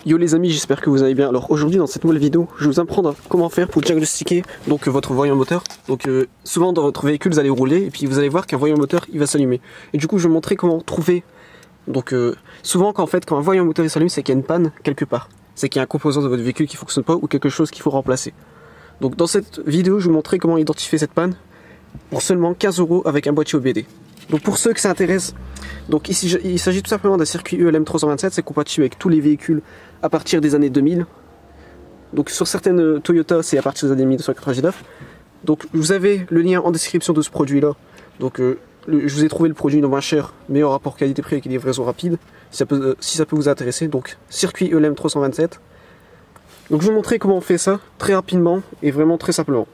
Yo les amis, j'espère que vous allez bien. Alors aujourd'hui dans cette nouvelle vidéo, je vais vous apprendre comment faire pour diagnostiquer donc votre voyant moteur. Donc souvent dans votre véhicule vous allez rouler et puis vous allez voir qu'un voyant moteur il va s'allumer. Et du coup je vais vous montrer comment trouver. Donc souvent quand un voyant moteur il s'allume, c'est qu'il y a une panne quelque part. C'est qu'il y a un composant de votre véhicule qui fonctionne pas ou quelque chose qu'il faut remplacer. Donc dans cette vidéo je vais vous montrer comment identifier cette panne pour seulement 15 € avec un boîtier OBD. Donc pour ceux que ça intéresse, donc ici il s'agit tout simplement d'un circuit ELM 327, c'est compatible avec tous les véhicules à partir des années 2000. Donc sur certaines Toyota c'est à partir des années 1999. Donc vous avez le lien en description de ce produit là. Donc je vous ai trouvé le produit non moins cher, meilleur rapport qualité-prix avec une livraison rapide, si ça peut vous intéresser. Donc circuit ELM 327. Donc je vais vous montrer comment on fait ça très rapidement et vraiment très simplement.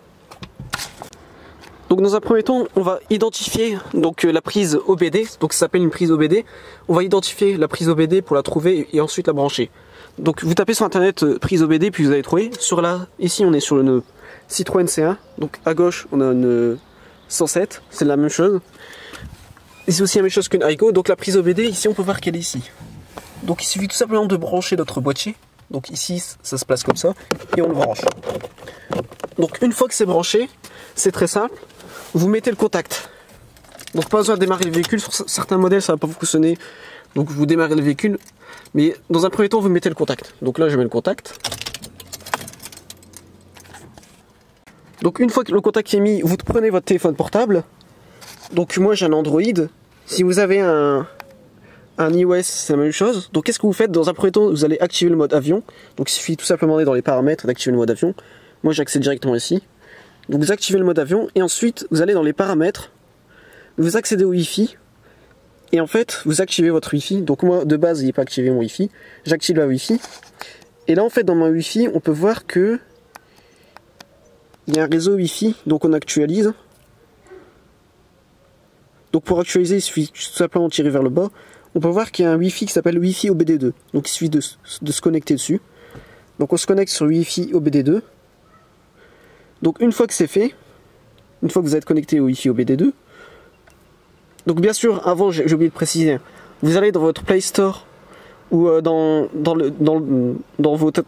Donc dans un premier temps, on va identifier donc la prise OBD, donc ça s'appelle une prise OBD. On va identifier la prise OBD pour la trouver et ensuite la brancher. Donc vous tapez sur internet prise OBD puis vous allez trouver. Ici on est sur une Citroën C1, donc à gauche on a une 107, c'est la même chose. Ici aussi la même chose qu'une Aygo, donc la prise OBD ici on peut voir qu'elle est ici. Donc il suffit tout simplement de brancher notre boîtier. Donc ici ça se place comme ça et on le branche. Donc une fois que c'est branché, c'est très simple. Vous mettez le contact. Donc pas besoin de démarrer le véhicule. Sur certains modèles ça va pas fonctionner. Donc vous démarrez le véhicule. Mais dans un premier temps vous mettez le contact. Donc là je mets le contact. Donc une fois que le contact est mis, vous prenez votre téléphone portable. Donc moi j'ai un Android. Si vous avez un iOS c'est la même chose. Donc qu'est-ce que vous faites? Dans un premier temps vous allez activer le mode avion. Donc il suffit tout simplement d'aller dans les paramètres d'activer le mode avion. Moi j'accède directement ici. Donc vous activez le mode avion et ensuite vous allez dans les paramètres, vous accédez au Wi-Fi et en fait vous activez votre Wi-Fi. Donc moi de base il n'est pas activé mon Wi-Fi, j'active la Wi-Fi et là en fait dans ma Wi-Fi on peut voir que il y a un réseau Wi-Fi, donc on actualise. Donc pour actualiser il suffit tout simplement de tirer vers le bas. On peut voir qu'il y a un Wi-Fi qui s'appelle Wi-Fi OBD2, donc il suffit de se connecter dessus. Donc on se connecte sur Wi-Fi OBD2. Donc une fois que c'est fait, une fois que vous êtes connecté au Wi-Fi OBD2, donc bien sûr, avant j'ai oublié de préciser, vous allez dans votre Play Store ou dans votre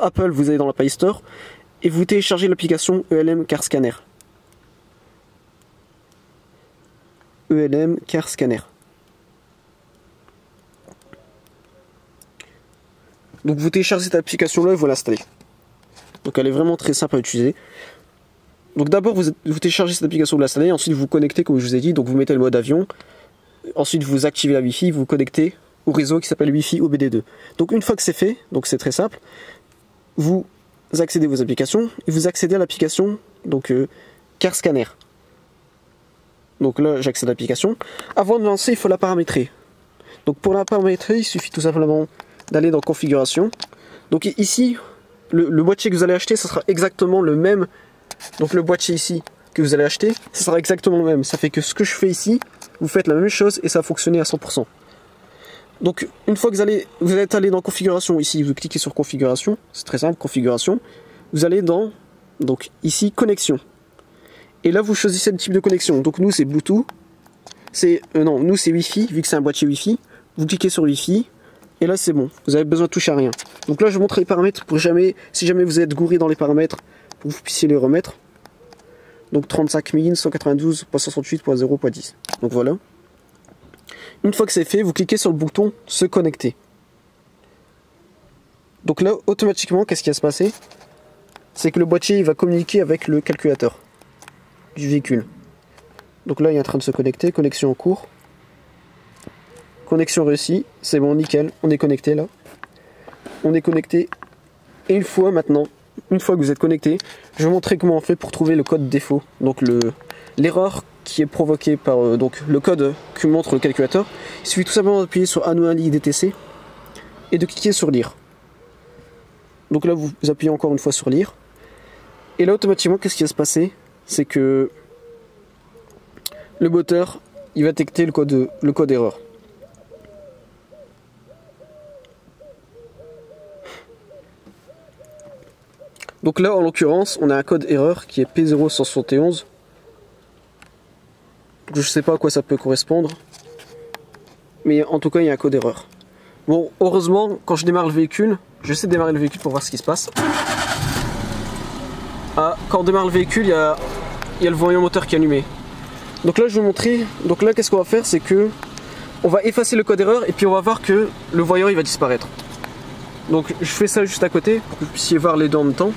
Apple, vous allez dans la Play Store et vous téléchargez l'application ELM Car Scanner. ELM Car Scanner. Donc vous téléchargez cette application là et vous l'installez. Donc elle est vraiment très simple à utiliser. Donc d'abord vous téléchargez cette application, vous l'installez, ensuite vous vous connectez comme je vous ai dit, donc vous mettez le mode avion, ensuite vous activez la Wi-Fi, vous vous connectez au réseau qui s'appelle Wi-Fi OBD2. Donc une fois que c'est fait, donc c'est très simple, vous accédez à vos applications et vous accédez à l'application donc Car Scanner. Donc là j'accède à l'application. Avant de lancer il faut la paramétrer. Donc pour la paramétrer il suffit tout simplement d'aller dans configuration. Donc ici le boîtier que vous allez acheter, ça sera exactement le même. Donc le boîtier ici que vous allez acheter, ça sera exactement le même. Ça fait que ce que je fais ici, vous faites la même chose et ça va fonctionner à 100%. Donc une fois que vous êtes allé dans configuration, ici vous cliquez sur configuration, c'est très simple, configuration. Vous allez dans, donc ici, connexion. Et là vous choisissez le type de connexion. Donc nous c'est Bluetooth, nous c'est Wi-Fi, vu que c'est un boîtier Wi-Fi. Vous cliquez sur Wi-Fi. Et là c'est bon, vous avez besoin de toucher à rien. Donc là je vous montre les paramètres pour si jamais vous êtes gouré dans les paramètres, pour que vous puissiez les remettre. Donc 35 000, 192.68.0.10. Donc voilà. Une fois que c'est fait, vous cliquez sur le bouton se connecter. Donc là automatiquement qu'est-ce qui va se passer? C'est que le boîtier il va communiquer avec le calculateur du véhicule. Donc là il est en train de se connecter, connexion en cours. Connexion réussie, c'est bon, nickel, on est connecté là. On est connecté. Et une fois que vous êtes connecté, je vais vous montrer comment on fait pour trouver le code défaut. Donc l'erreur qui est provoquée par donc le code que montre le calculateur. Il suffit tout simplement d'appuyer sur Anomalie DTC et de cliquer sur lire. Donc là vous appuyez encore une fois sur lire. Et là automatiquement qu'est-ce qui va se passer? C'est que le moteur il va détecter le code erreur. Donc là, en l'occurrence, on a un code erreur qui est P0171. Je ne sais pas à quoi ça peut correspondre. Mais en tout cas, il y a un code erreur. Bon, heureusement, quand je démarre le véhicule, je sais démarrer le véhicule pour voir ce qui se passe. Ah, quand on démarre le véhicule, il y a le voyant moteur qui est allumé. Donc là, je vais vous montrer. Donc là, qu'est-ce qu'on va faire, c'est que on va effacer le code erreur et puis on va voir que le voyant il va disparaître. Donc je fais ça juste à côté pour que vous puissiez voir les deux en même temps.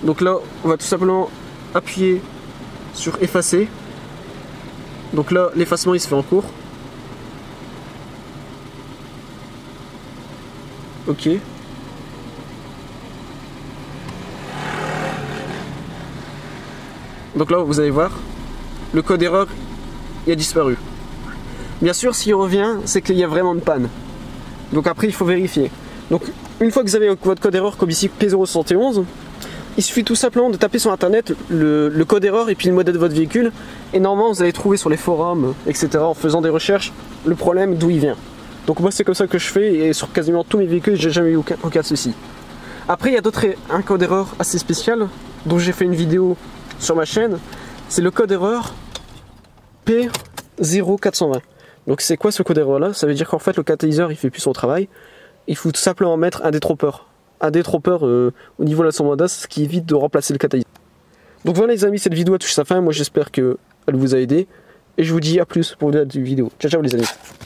Donc là, on va tout simplement appuyer sur effacer. Donc là, l'effacement il se fait en cours. Ok. Donc là, vous allez voir, le code erreur il a disparu. Bien sûr, s'il revient, c'est qu'il y a vraiment une panne. Donc après, il faut vérifier. Donc une fois que vous avez votre code erreur comme ici P071, il suffit tout simplement de taper sur internet le code erreur et puis le modèle de votre véhicule. Et normalement, vous allez trouver sur les forums, etc. en faisant des recherches, le problème d'où il vient. Donc moi, c'est comme ça que je fais et sur quasiment tous mes véhicules, j'ai jamais eu aucun souci. Après, il y a un code erreur assez spécial dont j'ai fait une vidéo sur ma chaîne. C'est le code erreur P0420. Donc c'est quoi ce code erreur là? Ça veut dire qu'en fait le catalyseur il fait plus son travail. Il faut tout simplement mettre un détrompeur. Un détrompeur au niveau de la sonde d'as qui évite de remplacer le catalyseur. Donc voilà les amis, cette vidéo a touché sa fin. Moi j'espère qu'elle vous a aidé. Et je vous dis à plus pour une autre vidéo. Ciao ciao les amis.